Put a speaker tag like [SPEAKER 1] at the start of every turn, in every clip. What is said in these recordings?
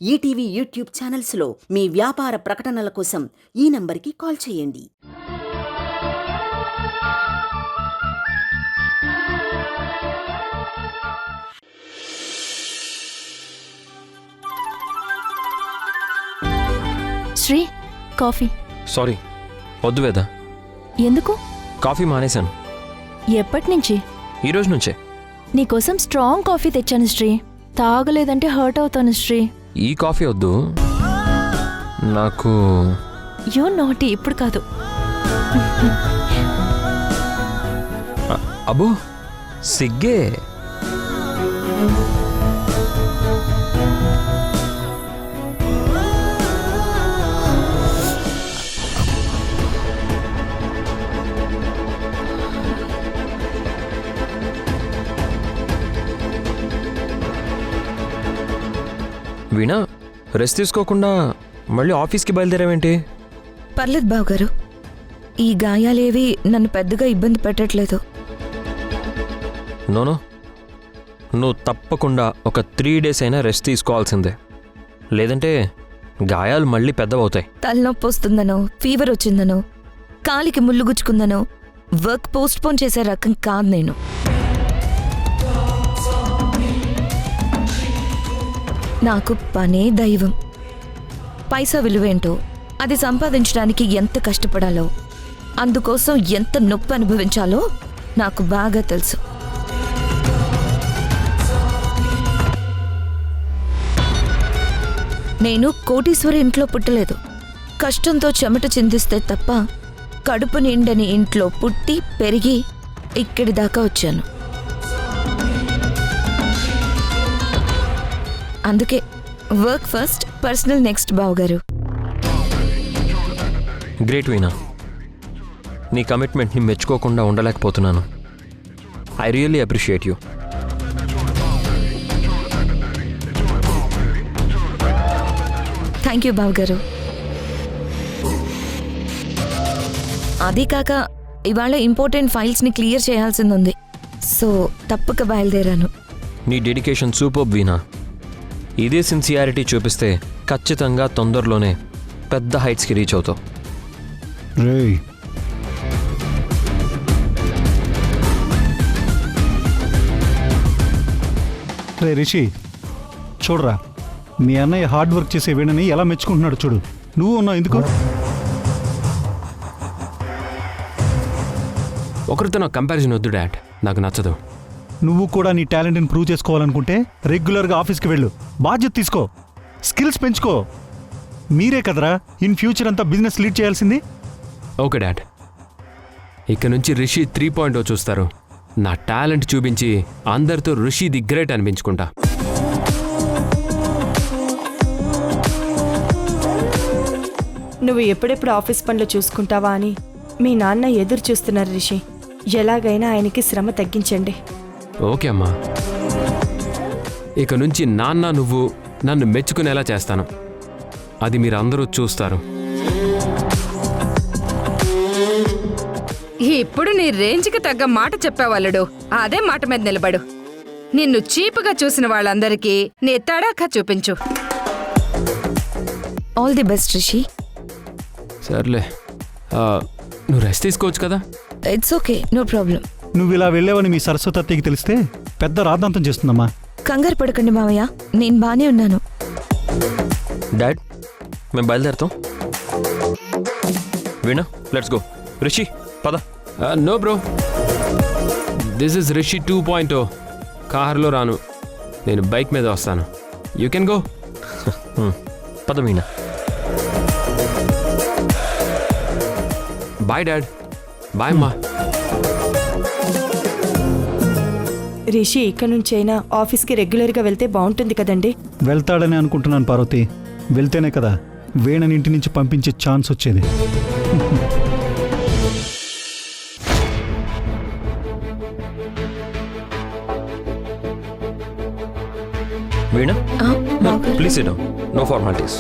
[SPEAKER 1] ETV YouTube ఛానల్స్లో మీ వ్యాపార ప్రకటనల కోసం ఈ నంబర్కి కాల్ చేయండి.
[SPEAKER 2] శ్రీ, కాఫీ.
[SPEAKER 3] సారీ, వద్దు వేద.
[SPEAKER 2] ఎందుకు?
[SPEAKER 3] కాఫీ మానేశాను.
[SPEAKER 2] ఎప్పటి నుంచి?
[SPEAKER 3] ఈరోజు నుంచే.
[SPEAKER 2] నీకోసం స్ట్రాంగ్ కాఫీ తెచ్చాను శ్రీ. తాగలేదంటే హర్ట్ అవుతాను శ్రీ.
[SPEAKER 3] ఈ కాఫీ వద్దు నాకు.
[SPEAKER 2] యూ నాటి, ఇప్పుడు కాదు.
[SPEAKER 3] అబ్బో సిగ్గే. వీణా, రెస్ట్ తీసుకోకుండా మళ్ళీ ఆఫీస్కి బయలుదేరావేంటి?
[SPEAKER 4] పర్లేదు బావగారు, ఈ గాయాలేవి నన్ను పెద్దగా ఇబ్బంది పెట్టట్లేదు.
[SPEAKER 3] నోనో, నువ్వు తప్పకుండా ఒక 3 days అయినా రెస్ట్ తీసుకోవాల్సిందే. లేదంటే గాయాలు మళ్ళీ పెద్దవవుతాయి.
[SPEAKER 4] తలనొప్పి వస్తుందనో, ఫీవర్ వచ్చిందనో, కాలికి ముళ్ళు గుచ్చుకుందనో వర్క్ పోస్ట్పోన్ చేసే రకం కాదు నేను. నాకు పనే దైవం. పైసా విలువేంటో, అది సంపాదించడానికి ఎంత కష్టపడాలో, అందుకోసం ఎంత నొప్పి అనుభవించాలో నాకు బాగా తెలుసు. నేను కోటీశ్వరి ఇంట్లో పుట్టలేదు. కష్టంతో చెమట చిందిస్తే తప్ప కడుపు నిండని ఇంట్లో పుట్టి పెరిగి ఇక్కడి దాకా వచ్చాను. అందుకే వర్క్ ఫస్ట్, పర్సనల్ నెక్స్ట్ బావగారు.
[SPEAKER 3] గ్రేట్ వీణా, నీ కమిట్మెంట్ని మెచ్చుకోకుండా ఉండలేకపోతున్నాను. I really appreciate you.
[SPEAKER 4] Thank you బావగారు. అది కాక ఇవాళ ఇంపార్టెంట్ ఫైల్స్ని క్లియర్ చేయాల్సింది, సో తప్పక బయలుదేరాను.
[SPEAKER 3] నీ డెడికేషన్ సూపర్ వీణా. ఇదే సిన్సియారిటీ చూపిస్తే ఖచ్చితంగా తొందరలోనే పెద్ద హైట్స్కి రీచ్ అవుతావు.
[SPEAKER 5] రేయ్, రే రిషి, చూడరా, మీ అన్నయ్య హార్డ్ వర్క్ చేసే వీణని ఎలా మెచ్చుకుంటున్నాడు చూడు. నువ్వు ఉన్నావు ఎందుకు?
[SPEAKER 3] ఒకరితో నాకు కంపారిజన్ వద్దు డాడ్, నాకు నచ్చదు.
[SPEAKER 5] నువ్వు కూడా నీ టాలెంట్ని ప్రూవ్ చేసుకోవాలనుకుంటే రెగ్యులర్గా ఆఫీస్కి వెళ్ళు, బాధ్యత తీసుకో, స్కిల్స్ పెంచుకో. మీరే కదరా ఇన్ ఫ్యూచర్ అంతా బిజినెస్ లీడ్ చేయాల్సింది.
[SPEAKER 6] ఓకే డాడ్, ఇక నుంచి రిషి 3.0 చూస్తారు. నా టాలెంట్ చూపించి అందరితో రిషి ది గ్రేట్ అనిపించుకుంటా.
[SPEAKER 7] నువ్వు ఎప్పుడెప్పుడు ఆఫీస్ పనులు చూసుకుంటావా అని మీ నాన్న ఎదురు చూస్తున్నారు రిషి. ఎలాగైనా ఆయనకి శ్రమ తగ్గించండి.
[SPEAKER 6] ఓకే అమ్మా, ఇక నుంచి నాన్న నువ్వు నన్ను మెచ్చుకునేలా చేస్తాను. అది మీరు అందరూ చూస్తారు.
[SPEAKER 8] ఇప్పుడు నీ రేంజ్కి తగ్గ మాట చెప్పేవాళ్ళడు. అదే మాట మీద నిలబడు. నిన్ను చీపుగా చూసిన వాళ్ళందరికీ నీ తడాఖా చూపించు.
[SPEAKER 4] All the best Rishi.
[SPEAKER 6] సర్లే, నువ్వు రెస్ట్ తీసుకోవచ్చు కదా.
[SPEAKER 4] It's okay, no problem.
[SPEAKER 5] నువ్వు ఇలా వెళ్ళావని మీ సరస్వతి అత్తయ్యకి తెలిస్తే పెద్ద రాద్ధాంతం చేస్తుందమ్మా.
[SPEAKER 4] కంగారు పడకండి మావయ్య, నేను బానే ఉన్నాను.
[SPEAKER 3] డాడ్, మేము బయలుదేరుతాం. Veena, let's go. రిషి, పద.
[SPEAKER 6] No bro, this is Rishi 2.0. కార్లో రాను, నేను బైక్ మీద వస్తాను. You can go.
[SPEAKER 3] పద వీణా.
[SPEAKER 6] Bye dad. బాయ్ అమ్మా.
[SPEAKER 7] రిషి ఇక్కడి నుంచైనా ఆఫీస్కి రెగ్యులర్గా వెళ్తే బాగుంటుంది కదండి.
[SPEAKER 5] వెళ్తాడని అనుకుంటున్నాను పార్వతి. వెళ్తేనే కదా వీణని ఇంటి నుంచి పంపించే ఛాన్స్ వచ్చేది.
[SPEAKER 3] Veena, please sit down. No formalities.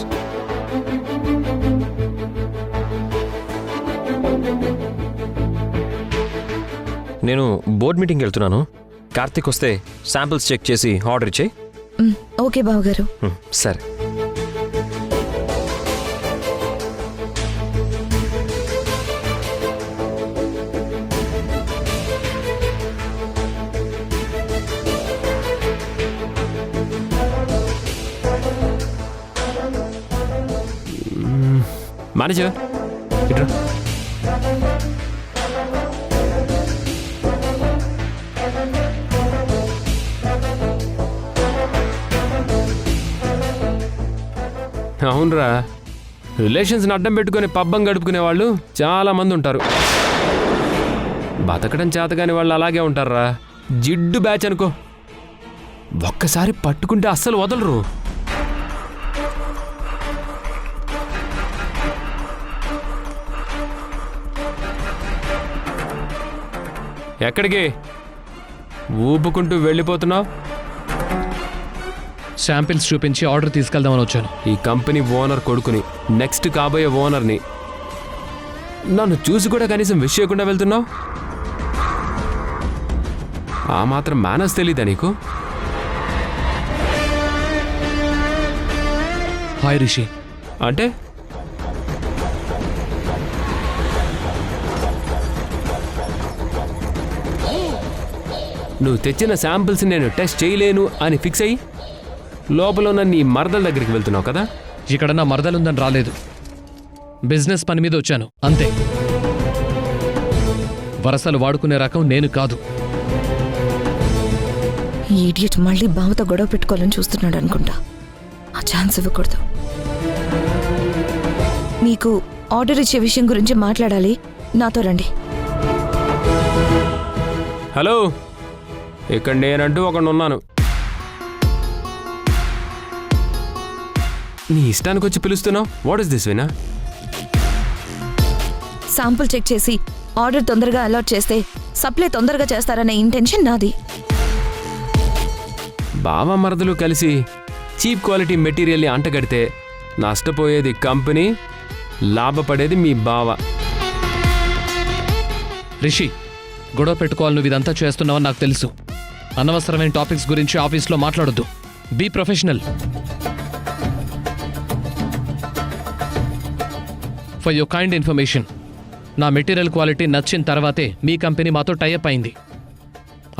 [SPEAKER 3] నేను బోర్డ్ మీటింగ్కి వెళ్తున్నాను. కార్తిక్ వస్తే శాంపిల్స్ చెక్ చేసి ఆర్డర్ ఇచ్చేయి.
[SPEAKER 4] ఓకే బావగారు.
[SPEAKER 3] సరే.
[SPEAKER 6] మేనేజర్ ఇట్రా. అవునరా, రిలేషన్స్ని అడ్డం పెట్టుకుని పబ్బం గడుపుకునే వాళ్ళు చాలా మంది ఉంటారు. బతకడం చేతగాని వాళ్ళు అలాగే ఉంటారా. జిడ్డు బ్యాచ్ అనుకో, ఒక్కసారి పట్టుకుంటే అస్సలు వదలరు. ఎక్కడికి ఊపుకుంటూ వెళ్ళిపోతున్నావు?
[SPEAKER 9] శాంపిల్స్ చూపించి ఆర్డర్ తీసుకెళ్దామని వచ్చాను.
[SPEAKER 6] ఈ కంపెనీ ఓనర్ కొడుకుని, నెక్స్ట్ కాబోయే ఓనర్ని. నన్ను చూసి కూడా కనీసం విష్ చేయకుండా వెళ్తున్నావు? ఆ మాత్రం మేనర్స్ తెలీదా నీకు?
[SPEAKER 9] హాయ్ రిషి.
[SPEAKER 6] అంటే నువ్వు తెచ్చిన శాంపిల్స్ నేను టెస్ట్ చేయలేను అని ఫిక్స్ అయ్యి లోపల ఉన్న నీ మరదల దగ్గరికి వెళ్తున్నావు కదా?
[SPEAKER 9] ఇక్కడ నా మరదలుందని రాలేదు, బిజినెస్ పని మీద వచ్చాను అంతే. వరసలు వాడుకునే రకం నేను కాదు.
[SPEAKER 4] ఈ ఇడియట్ మళ్ళీ బావతో గొడవ పెట్టుకోవాలని చూస్తున్నాడు అనుకుంటా. ఆ ఛాన్స్ ఇవ్వకూడదు. మీకు ఆర్డర్ ఇచ్చే విషయం గురించి మాట్లాడాలి, నాతో రండి.
[SPEAKER 6] హలో, ఇక్కడ నేనంటూ ఒకడున్నాను. నీ ఇష్టానికి వచ్చి పిలుస్తున్నావు. వాట్ ఇస్ దిస్ వినా?
[SPEAKER 4] శాంపుల్ చెక్ చేసి ఆర్డర్ తొందరగా అలాట్ చేస్తే సప్లై తొందరగా చేస్తారనే ఇంటెన్షన్ నాది.
[SPEAKER 6] బావ మరదలు కలిసి చీప్ క్వాలిటీ మెటీరియల్ని అంటగడితే నష్టపోయేది కంపెనీ, లాభపడేది మీ బావ.
[SPEAKER 9] రిషి, గొడవ పెట్టుకోవాలి నువ్వు ఇదంతా చేస్తున్నావని నాకు తెలుసు. అనవసరమైన టాపిక్స్ గురించి ఆఫీస్లో మాట్లాడొద్దు. Be professional. For your kind information, నా మెటీరియల్ క్వాలిటీ నచ్చిన తర్వాతే మీ కంపెనీ మాతో టైఅప్ అయింది.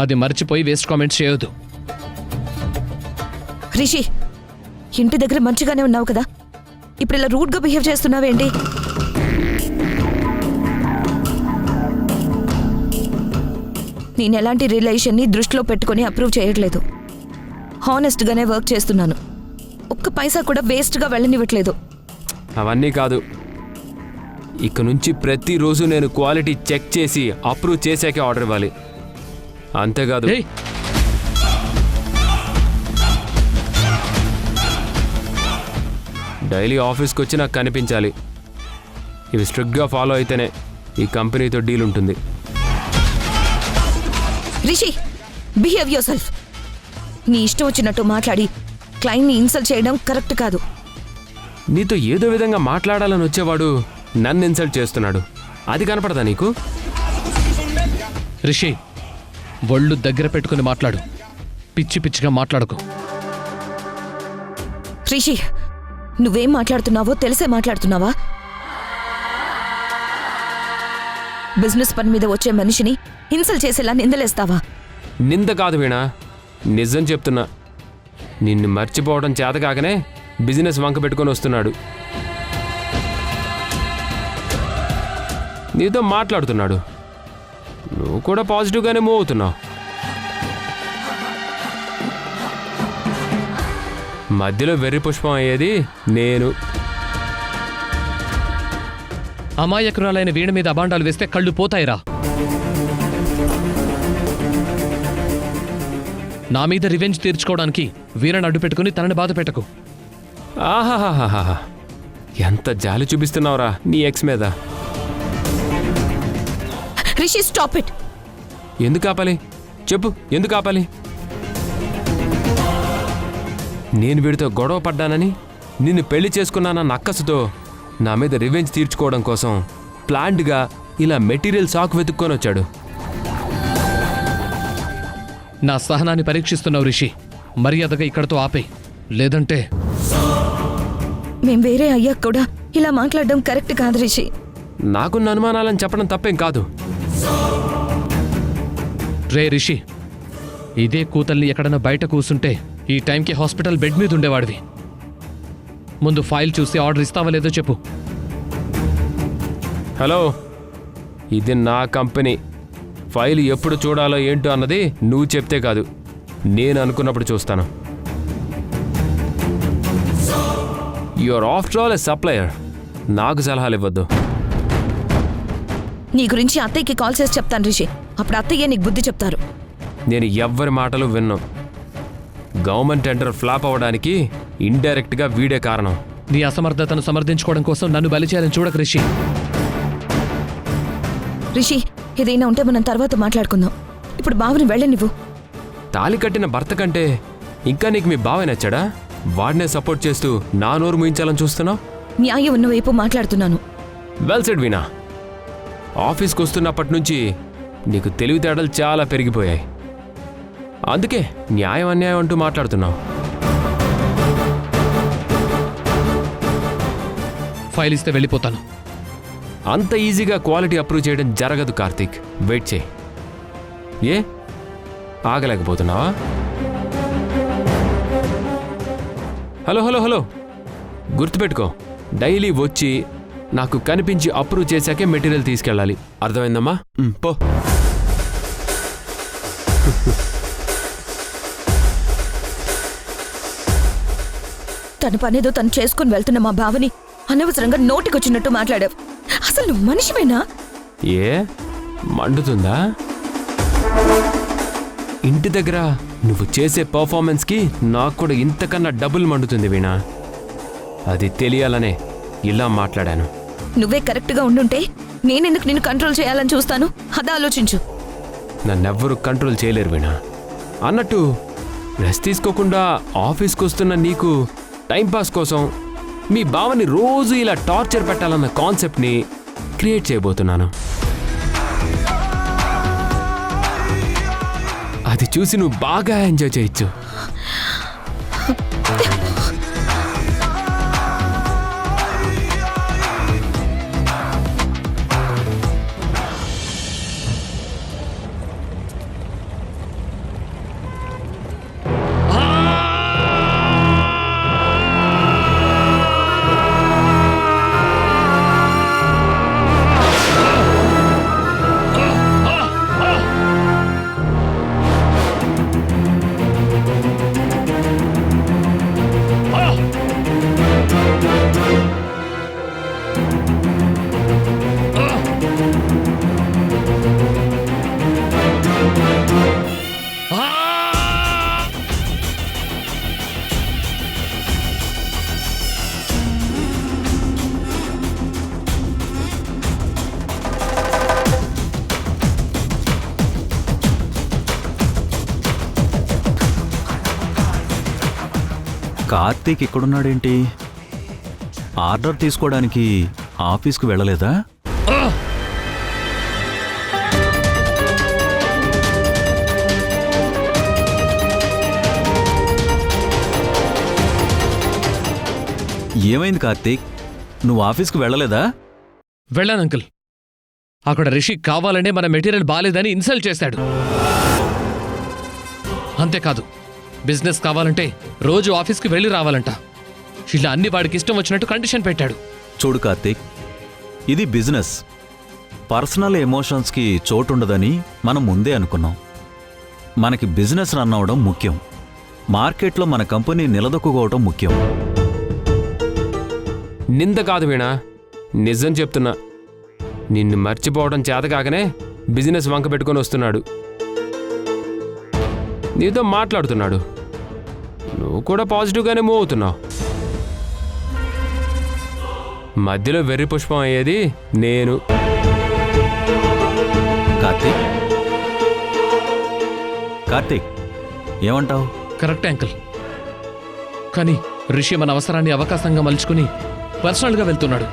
[SPEAKER 9] అది మర్చిపోయి వేస్ట్ కామెంట్స్ చేయొద్దు.
[SPEAKER 4] రిషి, ఇంటి దగ్గర మంచిగానే ఉన్నావు కదా, ఇప్పుడు ఇలా రూడ్గా బిహేవ్ చేస్తున్నావేంటి? నేను ఎలాంటి రిలేషన్ని దృష్టిలో పెట్టుకొని అప్రూవ్ చేయట్లేదు. హానెస్ట్గానే వర్క్ చేస్తున్నాను. ఒక్క పైసా కూడా వేస్ట్గా వెళ్ళనివ్వట్లేదు.
[SPEAKER 6] అవన్నీ కాదు, ఇక నుంచి ప్రతిరోజు నేను క్వాలిటీ చెక్ చేసి అప్రూవ్ చేశాకే ఆర్డర్ ఇవ్వాలి. అంతేకాదు,
[SPEAKER 9] ఏయ్,
[SPEAKER 6] డైలీ ఆఫీస్కి వచ్చి నాకు కనిపించాలి. ఇవి స్ట్రిక్ట్గా ఫాలో అయితేనే ఈ కంపెనీతో డీల్ ఉంటుంది.
[SPEAKER 4] Rishi, behave your self. నీ ఇష్టం వచ్చినట్టు మాట్లాడి క్లయింట్ని ఇన్సల్ట్ చేయడం కరెక్ట్ కాదు.
[SPEAKER 6] నీతో ఏదో విధంగా మాట్లాడాలని వచ్చేవాడు నన్ను ఇన్సల్ట్ చేస్తున్నాడు. అది కనపడదా నీకు?
[SPEAKER 9] రిషి, ఒళ్ళు దగ్గర పెట్టుకుని మాట్లాడు. పిచ్చి పిచ్చిగా మాట్లాడుకో.
[SPEAKER 4] రిషి, నువ్వేం మాట్లాడుతున్నావో తెలిసే మాట్లాడుతున్నావా? బిజినెస్ పని మీద వచ్చే మనిషిని ఇన్సల్ట్ చేసేలా నిందలేస్తావా?
[SPEAKER 6] నింద కాదు వీణా, నిజం చెప్తున్నా. నిన్ను మర్చిపోవడం చేత కాకనే బిజినెస్ వంక పెట్టుకొని వస్తున్నాడు. నీతో మాట్లాడుతున్నాడు, నువ్వు కూడా పాజిటివ్గానే మూవ్ అవుతున్నావు. మధ్యలో వెర్రి పుష్పం అయ్యేది నేను.
[SPEAKER 9] అమాయకురాలైన వీణ మీద అబాండాలు వేస్తే కళ్ళు పోతాయిరా. నా మీద రివెంజ్ తీర్చుకోవడానికి వీణను అడ్డు పెట్టుకుని తనని బాధ పెట్టకు.
[SPEAKER 6] ఆహాహాహా, ఎంత జాలి చూపిస్తున్నావురా నీ ఎక్స్ మీద.
[SPEAKER 4] Rishi, stop it.
[SPEAKER 6] ఎందుకు ఆపాలి చెప్పు, ఎందుకు ఆపాలి? నేను వీడితో గొడవ పడ్డానని, నిన్ను పెళ్లి చేసుకున్నానన్న అక్కసుతో నా మీద రివెంజ్ తీర్చుకోవడం కోసం ప్లాంట్గా ఇలా మెటీరియల్ సాకు వెతుక్కొని వచ్చాడు.
[SPEAKER 9] నా సహనాన్ని పరీక్షిస్తున్నావు రిషి. మర్యాదగా ఇక్కడతో ఆపేయ్, లేదంటే
[SPEAKER 4] మేం వేరే అయ్యాక కూడా ఇలా మాట్లాడడం కరెక్ట్ కాదు రిషి.
[SPEAKER 6] నాకున్న అనుమానాలని చెప్పడం తప్పేం కాదు.
[SPEAKER 9] రే రిషి, ఇదే కూతల్ని ఎక్కడన్నా బయట కూసుంటే ఈ టైంకి హాస్పిటల్ బెడ్ మీద ఉండేవాడివి. ముందు ఫైల్ చూసి ఆర్డర్ ఇస్తావా లేదో చెప్పు.
[SPEAKER 6] హలో, ఇది నా కంపెనీ. ఫైల్ ఎప్పుడు చూడాలో ఏంటో అన్నది నువ్వు చెప్తే కాదు, నేను అనుకున్నప్పుడు చూస్తాను. Your after all a supplier. నాకు సలహాలు ఇవ్వద్దు.
[SPEAKER 4] నీ గురించి అత్తయ్యకి కాల్ చేసి చెప్తాను రిషి. అప్పుడు అత్తయ్య నీకు బుద్ధి చెప్తారు.
[SPEAKER 6] నేను ఎవ్వరి మాటలు విన్ను. గవర్నమెంట్ టెండర్ ఫ్లాప్ అవ్వడానికి ఇండైరెక్ట్గా వీడే కారణం.
[SPEAKER 9] నీ అసమర్థతను సమర్థించుకోవడం కోసం నన్ను బలి చేయాలని చూడకు రిషి.
[SPEAKER 4] రిషి, ఏదైనా ఉంటే మనం తర్వాత మాట్లాడుకుందాం. ఇప్పుడు బావని వెళ్ళనివ్వు.
[SPEAKER 6] తాళి కట్టిన భర్త కంటే ఇంకా నీకు మీ బావ నచ్చాడా? వాడినే సపోర్ట్ చేస్తూ నా నోరు ముయించాలని చూస్తున్నావు.
[SPEAKER 4] న్యాయం ఉన్న వైపు మాట్లాడుతున్నాను.
[SPEAKER 6] వెల్ సెడ్ వీణా. ఆఫీస్కి వస్తున్నప్పటి నుంచి నీకు తెలివితేటలు చాలా పెరిగిపోయాయి. అందుకే న్యాయం అన్యాయం అంటూ మాట్లాడుతున్నావు.
[SPEAKER 9] ఫైల్ ఇస్తే వెళ్ళిపోతాను.
[SPEAKER 6] అంత ఈజీగా క్వాలిటీ అప్రూవ్ చేయడం జరగదు కార్తీక్. వెయిట్ చేయి. ఏ ఆగలేకపోతున్నావా? హలో హలో హలో, గుర్తుపెట్టుకో, డైలీ వచ్చి నాకు కనిపించి అప్రూవ్ చేశాకే మెటీరియల్ తీసుకెళ్ళాలి. అర్థమైందమ్మా? పో.
[SPEAKER 4] తన పనేదో తను చేసుకుని వెళ్తున్న మా బావని అనవసరంగా నోటికొచ్చినట్టు మాట్లాడావు. అసలు నువ్వు మనిషివేనా?
[SPEAKER 6] ఏ మండుతుందా? ఇంటి దగ్గర నువ్వు చేసే పర్ఫార్మెన్స్కి నాకు కూడా ఇంతకన్నా డబుల్ మండుతుంది వీణా. అది తెలియాలనే ఇలా మాట్లాడాను.
[SPEAKER 4] నువ్వే కరెక్ట్గా ఉండుంటే నేనెందుకు నిన్ను కంట్రోల్ చేయాలని చూస్తాను? అదా ఆలోచించు.
[SPEAKER 6] నన్నెవ్వరూ కంట్రోల్ చేయలేరు వీణా. అన్నట్టు రెస్ట్ తీసుకోకుండా ఆఫీస్కి వస్తున్న నీకు టైంపాస్ కోసం మీ బావని రోజు ఇలా టార్చర్ పెట్టాలన్న కాన్సెప్ట్ని క్రియేట్ చేయబోతున్నాను. అది చూసి నువ్వు బాగా ఎంజాయ్ చేయొచ్చు.
[SPEAKER 10] కార్తీక్ ఇక్కడున్నాడేంటి? ఆర్డర్ తీసుకోవడానికి ఆఫీస్కు వెళ్ళలేదా? ఏమైంది కార్తీక్? నువ్వు ఆఫీస్కు వెళ్ళలేదా?
[SPEAKER 9] వెళ్ళాను అంకుల్. అక్కడ రిషి కావాలనే మన మెటీరియల్ బాలేదని ఇన్సల్ట్ చేశాడు. అంతేకాదు, బిజినెస్ కావాలంటే రోజు ఆఫీస్కి వెళ్ళి రావాలంట. ఇలా అన్ని వాడికి ఇష్టం వచ్చినట్టు కండిషన్ పెట్టాడు.
[SPEAKER 10] చూడు కార్తీక్, ఇది బిజినెస్. పర్సనల్ ఎమోషన్స్కి చోటుండదని మనం ముందే అనుకున్నాం. మనకి బిజినెస్ రన్ అవడం ముఖ్యం. మార్కెట్లో మన కంపెనీ నిలదొక్కుకోవడం ముఖ్యం.
[SPEAKER 6] నింద కాదు వీణా, నిజం చెప్తున్నా. నిన్ను మర్చిపోవడం చేతకాకనే బిజినెస్ వంక పెట్టుకొని వస్తున్నాడు. నీతో మాట్లాడుతున్నాడు. నువ్వు కూడా పాజిటివ్గానే మూవ్ అవుతున్నావు. మధ్యలో వెర్రి పుష్పం అయ్యేది నేను.
[SPEAKER 10] కార్తీక్, కార్తీక్ ఏమంటావు?
[SPEAKER 9] కరెక్టే అంకుల్. కానీ రిషి మన అవసరాన్ని అవకాశంగా మలుచుకుని పర్సనల్గా వెళ్తున్నాడు.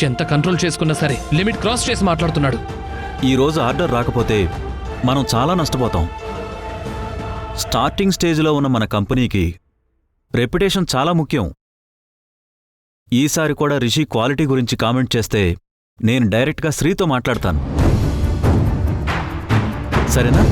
[SPEAKER 9] ఎంత కంట్రోల్ చేసుకున్నా సరే లిమిట్ క్రాస్ చేసి మాట్లాడుతున్నాడు.
[SPEAKER 10] ఈరోజు ఆర్డర్ రాకపోతే మనం చాలా నష్టపోతాం. స్టార్టింగ్ స్టేజ్లో ఉన్న మన కంపెనీకి రెప్యుటేషన్ చాలా ముఖ్యం. ఈసారి కూడా రిషి క్వాలిటీ గురించి కామెంట్ చేస్తే నేను డైరెక్ట్గా శ్రీతో మాట్లాడతాను. సరేనా?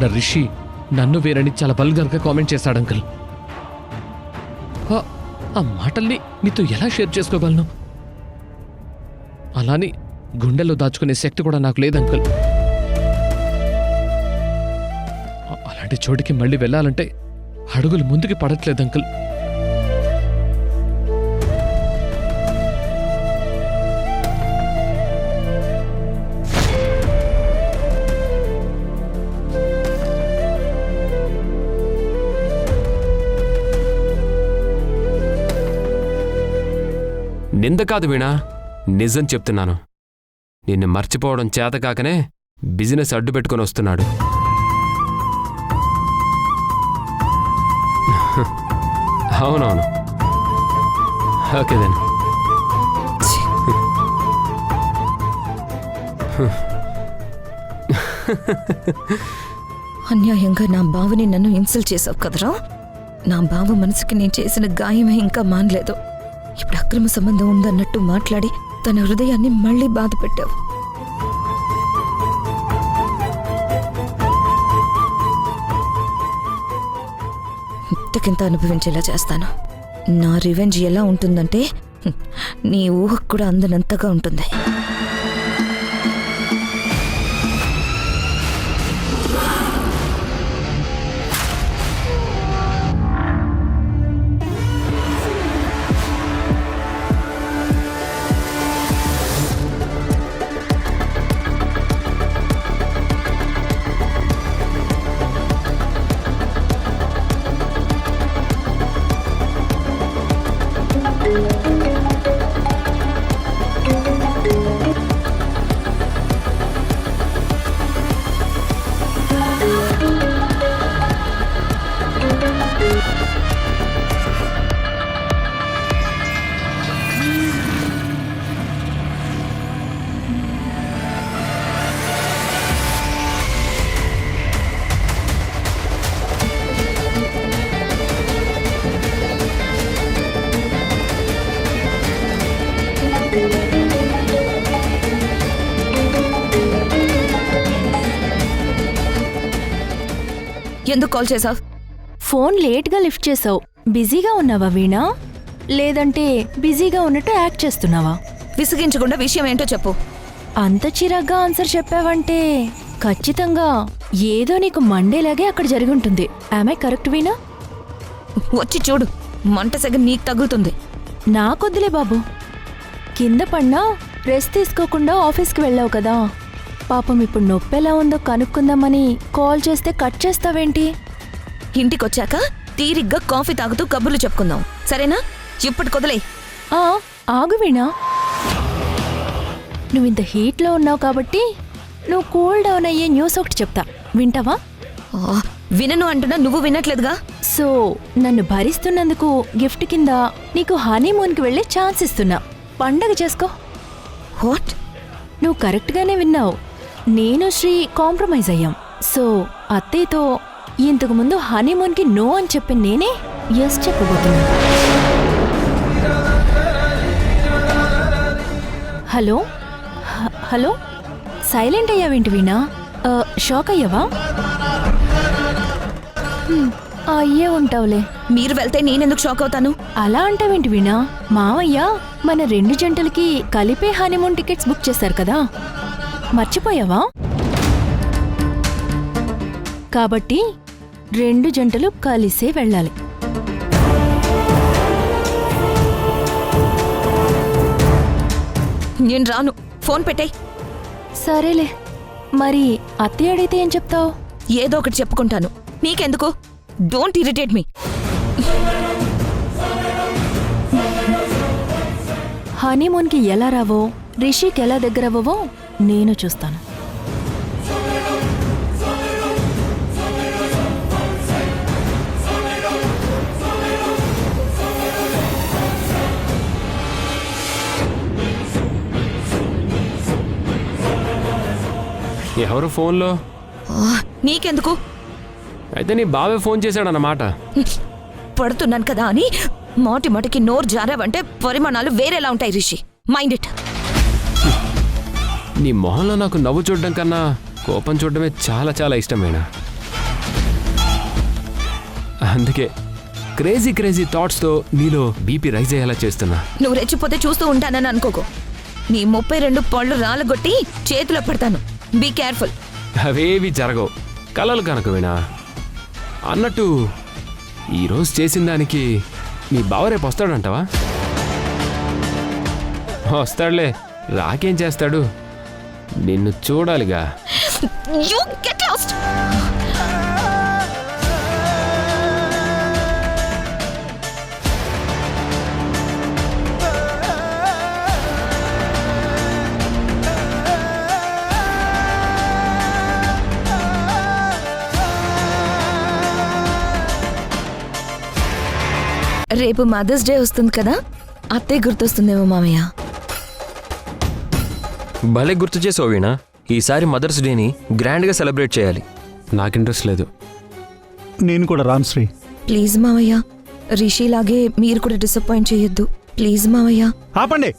[SPEAKER 9] అక్కడ రిషి నన్ను వేరని చాలా బల్గర్గా కామెంట్ చేశాడు అంకుల్. ఆ మాటల్ని మీతో ఎలా షేర్ చేసుకోగలను? అలాని గుండెల్లో దాచుకునే శక్తి కూడా నాకు లేదు అంకుల్. అలాంటి చోటికి మళ్ళీ వెళ్ళాలంటే అడుగులు ముందుకి పడట్లేదు అంకుల్.
[SPEAKER 6] నింద కాదు వీణా, నిజం చెప్తున్నాను. నిన్ను మర్చిపోవడం చేతకాకనే బిజినెస్ అడ్డు పెట్టుకొని వస్తున్నాడు. అవునవును, ఓకే దెన్.
[SPEAKER 4] అన్యాయంగా నా బావని నన్ను ఇన్సల్ట్ చేసావు కదరా. నా బావ మనసుకి నేను చేసిన గాయమే ఇంకా మానలేదు. ఇప్పుడు అక్రమ సంబంధం ఉందన్నట్టు మాట్లాడి తన హృదయాన్ని మళ్ళీ బాధ పెట్టావు. ఇంతకింత అనుభవించేలా చేస్తాను. నా రివెంజ్ ఎలా ఉంటుందంటే నీ ఊహకు కూడా అందనంతగా ఉంటుంది. ఎందుకు కాల్ చేసావు?
[SPEAKER 2] ఫోన్ లేట్గా లిఫ్ట్ చేసావు. బిజీగా ఉన్నావా వీణా? లేదంటే బిజీగా ఉన్నట్టు యాక్ట్ చేస్తున్నావా?
[SPEAKER 4] విసిగించకుండా విషయం ఏంటో చెప్పు.
[SPEAKER 2] అంత చిరాగ్గా ఆన్సర్ చెప్పావంటే ఖచ్చితంగా ఏదో నీకు మండేలాగే అక్కడ జరిగి ఉంటుంది. ఆమె కరెక్ట్ వీణా?
[SPEAKER 4] వచ్చి చూడు, మంట సెగ నీకు తగులుతుంది.
[SPEAKER 2] నాకొద్దులే బాబు. కింద పడినా రెస్ట్ తీసుకోకుండా ఆఫీస్కి వెళ్ళావు కదా. పాపం ఇప్పుడు నొప్పి ఎలా ఉందో కనుక్కుందామని కాల్ చేస్తే కట్ చేస్తావేంటి?
[SPEAKER 4] ఇంటికొచ్చాక తీరిగ్గా కాఫీ తాగుతూ కబుర్లు చెప్పుకుందాం, సరేనా? ఇప్పటి కొదలే.
[SPEAKER 2] ఆగు వీణా. నువ్వు ఇంత హీట్లో ఉన్నావు కాబట్టి నువ్వు కూల్ డౌన్ అయ్యే న్యూస్ ఒకటి చెప్తా, వింటావా?
[SPEAKER 4] వినను అంటున్నా, నువ్వు వినట్లేదుగా.
[SPEAKER 2] సో నన్ను భరిస్తున్నందుకు గిఫ్ట్ కింద నీకు హనీమూన్కి వెళ్ళే ఛాన్స్ ఇస్తున్నా. పండగ చేసుకో.
[SPEAKER 4] వాట్?
[SPEAKER 2] నువ్వు కరెక్ట్గానే విన్నావు. నేను శ్రీ కాంప్రమైజ్ అయ్యాం. సో అత్తయ్యతో ఇంతకు ముందు హనీమూన్కి నో అని చెప్పి నేనే ఎస్ చెప్పబోతున్నా. హలో హలో, సైలెంట్ అయ్యావేంటి వీణా? షాక్ అయ్యావా? అయ్యే ఉంటావులే.
[SPEAKER 4] మీరు వెళ్తే నేనెందుకు షాక్ అవుతాను?
[SPEAKER 2] అలా అంటావేంటి వీణా? మావయ్య మన 2 జంటలకి కలిపే హనీమూన్ టికెట్స్ బుక్ చేశారు కదా, మర్చిపోయావా? కాబట్టి 2 జంటలు కలిసే వెళ్ళాలి.
[SPEAKER 4] నేను రాను, ఫోన్ పెట్టేయ్.
[SPEAKER 2] సరేలే, మరి అత్తయ్య అడిగితే ఏం చెప్తావు?
[SPEAKER 4] ఏదో ఒకటి చెప్పుకుంటాను, నీకెందుకు? Don't irritate me.
[SPEAKER 2] హనీమూన్కి ఎలా రావో, రిషికి ఎలా దగ్గరవ్వవో నేను చూస్తాను.
[SPEAKER 6] ఎవరు ఫోన్లో?
[SPEAKER 4] నీకెందుకు?
[SPEAKER 6] అయితే నీ బావే ఫోన్ చేశాడన్నమాట.
[SPEAKER 4] పడుతున్నాను కదా అని మాటి మాటికి నోరు జారావంటే పరిమాణాలు వేరేలా ఉంటాయి రిషి. Mind it.
[SPEAKER 6] నీ మొహంలో నాకు నవ్వు చూడడం కన్నా కోపం చూడడమే చాలా చాలా ఇష్టమేనా. అందుకే క్రేజీ క్రేజీ థాట్స్తో నీలో బీపీ రైజ్ అయ్యేలా చేస్తున్నా.
[SPEAKER 4] నువ్వు రెచ్చిపోతే చూస్తూ ఉంటానని అనుకోకు. నీ 32 పళ్ళు రాలగొట్టి చేతిలో పెడతాను. Be careful.
[SPEAKER 6] అవేవి జరగవు, కలలు కనుక వినా. అన్నట్టు ఈరోజు చేసిన దానికి మీ బావ రేపు వస్తాడంటావా? వస్తాడులే, రాకేం చేస్తాడు, నిన్ను చూడాలిగా.
[SPEAKER 4] You get lost. రేపు మదర్స్ డే వస్తుంది కదా, అత్తయ్య గుర్తొస్తుందేమో మామయ్య.
[SPEAKER 3] భలే గుర్తు చేసావు వీణా. ఈసారి మదర్స్ డేని గ్రాండ్గా సెలబ్రేట్ చేయాలి.
[SPEAKER 6] నాకు ఇంట్రెస్ట్ లేదు.
[SPEAKER 5] నేను కూడా రాను శ్రీ.
[SPEAKER 4] ప్లీజ్ మామయ్య, రిషిలాగే మీరు కూడా డిసప్పాయింట్ చేయొద్దు. ప్లీజ్ మామయ్య.
[SPEAKER 5] ఆపండి.